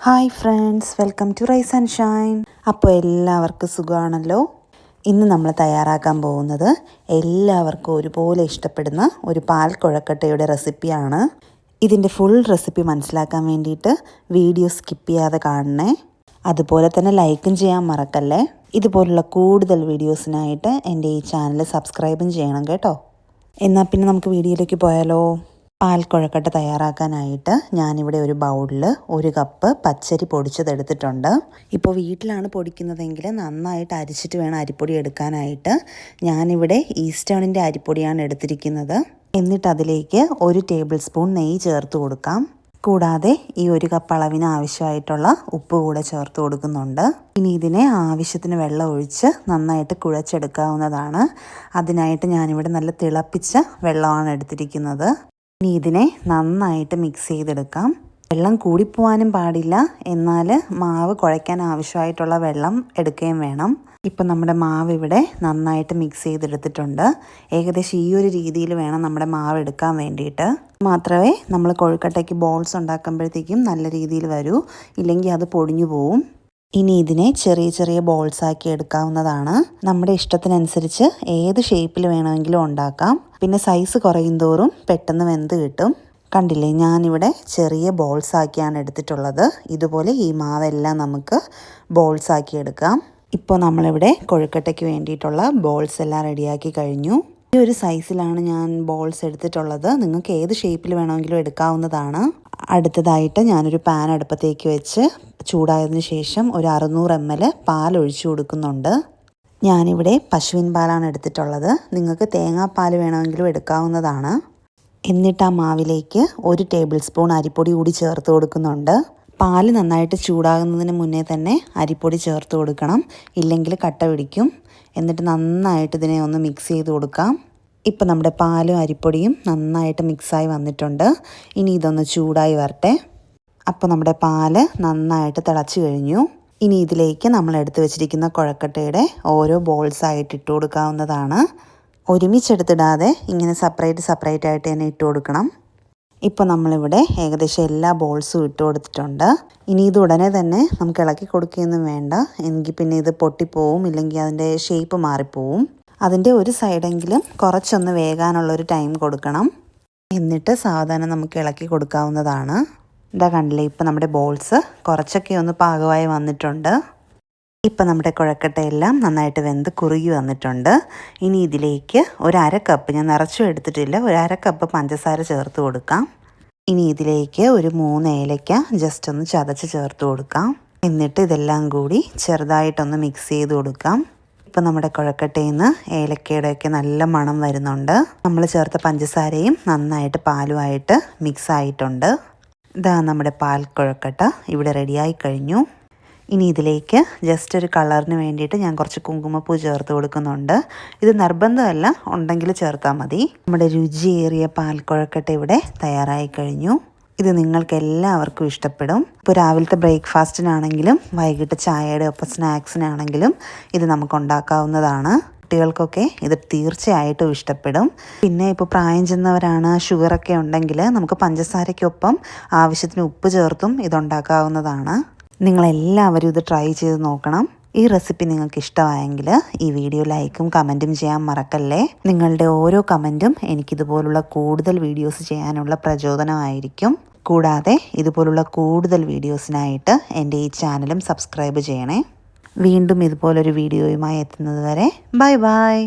Hi friends, welcome to rise and shine. അപ്പോൾ എല്ലാവർക്കും സുഖമാണല്ലോ. ഇന്ന് നമ്മൾ തയ്യാറാക്കാൻ പോകുന്നത് എല്ലാവർക്കും ഒരുപോലെ ഇഷ്ടപ്പെടുന്ന ഒരു പാൽ കുഴക്കട്ടയുടെ റെസിപ്പിയാണ്. ഇതിൻ്റെ ഫുൾ റെസിപ്പി മനസ്സിലാക്കാൻ വേണ്ടിയിട്ട് വീഡിയോ സ്കിപ്പ് ചെയ്യാതെ കാണണേ. അതുപോലെ തന്നെ ലൈക്കും ചെയ്യാൻ മറക്കല്ലേ. ഇതുപോലുള്ള കൂടുതൽ വീഡിയോസിനായിട്ട് എൻ്റെ ഈ ചാനൽ സബ്സ്ക്രൈബും ചെയ്യണം കേട്ടോ. എന്നാൽ പിന്നെ നമുക്ക് വീഡിയോയിലേക്ക് പോയാലോ. പാൽ കുഴക്കട്ട തയ്യാറാക്കാനായിട്ട് ഞാനിവിടെ ഒരു ബൗളിൽ 1 കപ്പ് പച്ചരി പൊടിച്ചതെടുത്തിട്ടുണ്ട്. ഇപ്പോൾ വീട്ടിലാണ് പൊടിക്കുന്നതെങ്കിൽ നന്നായിട്ട് അരിച്ചിട്ട് വേണം അരിപ്പൊടി എടുക്കാനായിട്ട്. ഞാനിവിടെ ഈസ്റ്റേണിൻ്റെ അരിപ്പൊടിയാണ് എടുത്തിരിക്കുന്നത്. എന്നിട്ട് അതിലേക്ക് 1 ടേബിൾ സ്പൂൺ നെയ്യ് ചേർത്ത് കൊടുക്കാം. കൂടാതെ ഈ 1 കപ്പ് അളവിന് ആവശ്യമായിട്ടുള്ള ഉപ്പ് കൂടെ ചേർത്ത് കൊടുക്കുന്നുണ്ട്. ഇനി ഇതിനെ ആവശ്യത്തിന് വെള്ളം ഒഴിച്ച് നന്നായിട്ട് കുഴച്ചെടുക്കാവുന്നതാണ്. അതിനായിട്ട് ഞാനിവിടെ നല്ല തിളപ്പിച്ച വെള്ളമാണ് എടുത്തിരിക്കുന്നത്. ഇനി ഇതിനെ നന്നായിട്ട് മിക്സ് ചെയ്തെടുക്കാം. വെള്ളം കൂടിപ്പോവാനും പാടില്ല, എന്നാൽ മാവ് കുഴയ്ക്കാൻ ആവശ്യമായിട്ടുള്ള വെള്ളം എടുക്കുകയും വേണം. ഇപ്പം നമ്മുടെ മാവ് ഇവിടെ നന്നായിട്ട് മിക്സ് ചെയ്തെടുത്തിട്ടുണ്ട്. ഏകദേശം ഈ ഒരു രീതിയിൽ വേണം നമ്മുടെ മാവ് എടുക്കാൻ വേണ്ടിയിട്ട്. മാത്രമേ നമ്മൾ കൊഴുക്കട്ടയ്ക്ക് ബോൾസ് ഉണ്ടാക്കുമ്പോഴത്തേക്കും നല്ല രീതിയിൽ വരൂ, ഇല്ലെങ്കിൽ അത് പൊടിഞ്ഞു പോവും. ഇനി ഇതിനെ ചെറിയ ചെറിയ ബോൾസാക്കി എടുക്കാവുന്നതാണ്. നമ്മുടെ ഇഷ്ടത്തിനനുസരിച്ച് ഏത് ഷേപ്പിൽ വേണമെങ്കിലും ഉണ്ടാക്കാം. പിന്നെ സൈസ് കുറയും തോറും പെട്ടെന്ന് വെന്ത് കിട്ടും. കണ്ടില്ലേ, ഞാനിവിടെ ചെറിയ ബോൾസാക്കിയാണ് എടുത്തിട്ടുള്ളത്. ഇതുപോലെ ഈ മാവെല്ലാം നമുക്ക് ബോൾസാക്കി എടുക്കാം. ഇപ്പോൾ നമ്മളിവിടെ കൊഴുക്കട്ടയ്ക്ക് വേണ്ടിയിട്ടുള്ള ബോൾസ് എല്ലാം റെഡിയാക്കി കഴിഞ്ഞു. ഈ ഒരു സൈസിലാണ് ഞാൻ ബോൾസ് എടുത്തിട്ടുള്ളത്. നിങ്ങൾക്ക് ഏത് ഷേപ്പിൽ വേണമെങ്കിലും എടുക്കാവുന്നതാണ്. അടുത്തതായിട്ട് ഞാനൊരു പാൻ അടുപ്പത്തേക്ക് വെച്ച് ചൂടായതിനു ശേഷം ഒരു 600 ml പാൽ ഒഴിച്ചു കൊടുക്കുന്നുണ്ട്. ഞാനിവിടെ പശുവിൻ പാലാണ് എടുത്തിട്ടുള്ളത്. നിങ്ങൾക്ക് തേങ്ങാപ്പാൽ വേണമെങ്കിലും എടുക്കാവുന്നതാണ്. എന്നിട്ട് ആ മാവിലേക്ക് 1 ടേബിൾ സ്പൂൺ അരിപ്പൊടി കൂടി ചേർത്ത് കൊടുക്കുന്നുണ്ട്. പാൽ നന്നായിട്ട് ചൂടാകുന്നതിന് മുന്നേ തന്നെ അരിപ്പൊടി ചേർത്ത് കൊടുക്കണം, ഇല്ലെങ്കിൽ കട്ട പിടിക്കും. എന്നിട്ട് നന്നായിട്ട് ഇതിനെ ഒന്ന് മിക്സ് ചെയ്ത് കൊടുക്കാം. ഇപ്പം നമ്മുടെ പാലും അരിപ്പൊടിയും നന്നായിട്ട് മിക്സായി വന്നിട്ടുണ്ട്. ഇനി ഇതൊന്ന് ചൂടായി വരട്ടെ. അപ്പോൾ നമ്മുടെ പാല് നന്നായിട്ട് തിളച്ച് കഴിഞ്ഞു. ഇനി ഇതിലേക്ക് നമ്മൾ എടുത്ത് വെച്ചിരിക്കുന്ന കുഴക്കട്ടയുടെ ഓരോ ബോൾസായിട്ട് ഇട്ട് കൊടുക്കാവുന്നതാണ്. ഒരുമിച്ചെടുത്തിടാതെ ഇങ്ങനെ സെപ്പറേറ്റ് ആയിട്ട് തന്നെ ഇട്ട് കൊടുക്കണം. ഇപ്പോൾ നമ്മളിവിടെ ഏകദേശം എല്ലാ ബോൾസും ഇട്ട് കൊടുത്തിട്ടുണ്ട്. ഇനി ഇത് ഉടനെ തന്നെ നമുക്ക് ഇളക്കി കൊടുക്കുകയൊന്നും വേണ്ട, എങ്കിൽ പിന്നെ ഇത് പൊട്ടിപ്പോവും, ഇല്ലെങ്കിൽ അതിൻ്റെ ഷേപ്പ് മാറിപ്പോവും. അതിൻ്റെ ഒരു സൈഡെങ്കിലും കുറച്ചൊന്ന് വേകാനുള്ളൊരു ടൈം കൊടുക്കണം. എന്നിട്ട് സാവധാനം നമുക്ക് ഇളക്കി കൊടുക്കാവുന്നതാണ്. ഇതാ കണ്ടില്ലേ, ഇപ്പം നമ്മുടെ ബോൾസ് കുറച്ചൊക്കെ ഒന്ന് പാകമായി വന്നിട്ടുണ്ട്. ഇപ്പം നമ്മുടെ കുഴക്കട്ടയെല്ലാം നന്നായിട്ട് വെന്ത് കുറുകി വന്നിട്ടുണ്ട്. ഇനി ഇതിലേക്ക് ഒരു 1/2 കപ്പ്, ഞാൻ നിറച്ചും എടുത്തിട്ടില്ല, ഒരു 1/2 കപ്പ് പഞ്ചസാര ചേർത്ത് കൊടുക്കാം. ഇനി ഇതിലേക്ക് ഒരു 3 ഏലക്ക ജസ്റ്റ് ഒന്ന് ചതച്ച് ചേർത്ത് കൊടുക്കാം. എന്നിട്ട് ഇതെല്ലാം കൂടി ചെറുതായിട്ടൊന്ന് മിക്സ് ചെയ്ത് കൊടുക്കാം. ഇപ്പം നമ്മുടെ കുഴക്കട്ടയിൽ നിന്ന് ഏലക്കയുടെയൊക്കെ നല്ല മണം വരുന്നുണ്ട്. നമ്മൾ ചേർത്ത പഞ്ചസാരയും നന്നായിട്ട് പാലുമായിട്ട് മിക്സ് ആയിട്ടുണ്ട്. ഇതാ നമ്മുടെ പാൽ കുഴക്കട്ട ഇവിടെ റെഡിയായി കഴിഞ്ഞു. ഇനി ഇതിലേക്ക് ജസ്റ്റ് ഒരു കളറിന് വേണ്ടിയിട്ട് ഞാൻ കുറച്ച് കുങ്കുമപ്പൂ ചേർത്ത് കൊടുക്കുന്നുണ്ട്. ഇത് നിർബന്ധമല്ല, ഉണ്ടെങ്കിൽ ചേർത്താൽ മതി. നമ്മുടെ രുചിയേറിയ പാൽ കുഴക്കട്ട ഇവിടെ തയ്യാറായി കഴിഞ്ഞു. ഇത് നിങ്ങൾക്ക് എല്ലാവർക്കും ഇഷ്ടപ്പെടും. ഇപ്പോൾ രാവിലത്തെ ബ്രേക്ക്ഫാസ്റ്റിനാണെങ്കിലും വൈകിട്ട് ചായയുടെ ഒപ്പം സ്നാക്സിനാണെങ്കിലും ഇത് നമുക്ക് ഉണ്ടാക്കാവുന്നതാണ്. കുട്ടികൾക്കൊക്കെ ഇത് തീർച്ചയായിട്ടും ഇഷ്ടപ്പെടും. പിന്നെ ഇപ്പോൾ പ്രായം ചെന്നവരാണ്, ഷുഗറൊക്കെ ഉണ്ടെങ്കിൽ നമുക്ക് പഞ്ചസാരയ്ക്കൊപ്പം ആവശ്യത്തിന് ഉപ്പ് ചേർത്തും ഇതുണ്ടാക്കാവുന്നതാണ്. നിങ്ങളെല്ലാവരും ഇത് ട്രൈ ചെയ്ത് നോക്കണം. ഈ റെസിപ്പി നിങ്ങൾക്ക് ഇഷ്ടമായെങ്കിൽ ഈ വീഡിയോ ലൈക്കും കമൻറ്റും ചെയ്യാൻ മറക്കല്ലേ. നിങ്ങളുടെ ഓരോ കമൻറ്റും എനിക്കിതുപോലുള്ള കൂടുതൽ വീഡിയോസ് ചെയ്യാനുള്ള പ്രചോദനമായിരിക്കും. കൂടാതെ ഇതുപോലുള്ള കൂടുതൽ വീഡിയോസിനായിട്ട് എൻ്റെ ഈ ചാനലും സബ്സ്ക്രൈബ് ചെയ്യണേ. വീണ്ടും ഇതുപോലൊരു വീഡിയോയുമായി എത്തുന്നത് വരെ ബൈ ബൈ.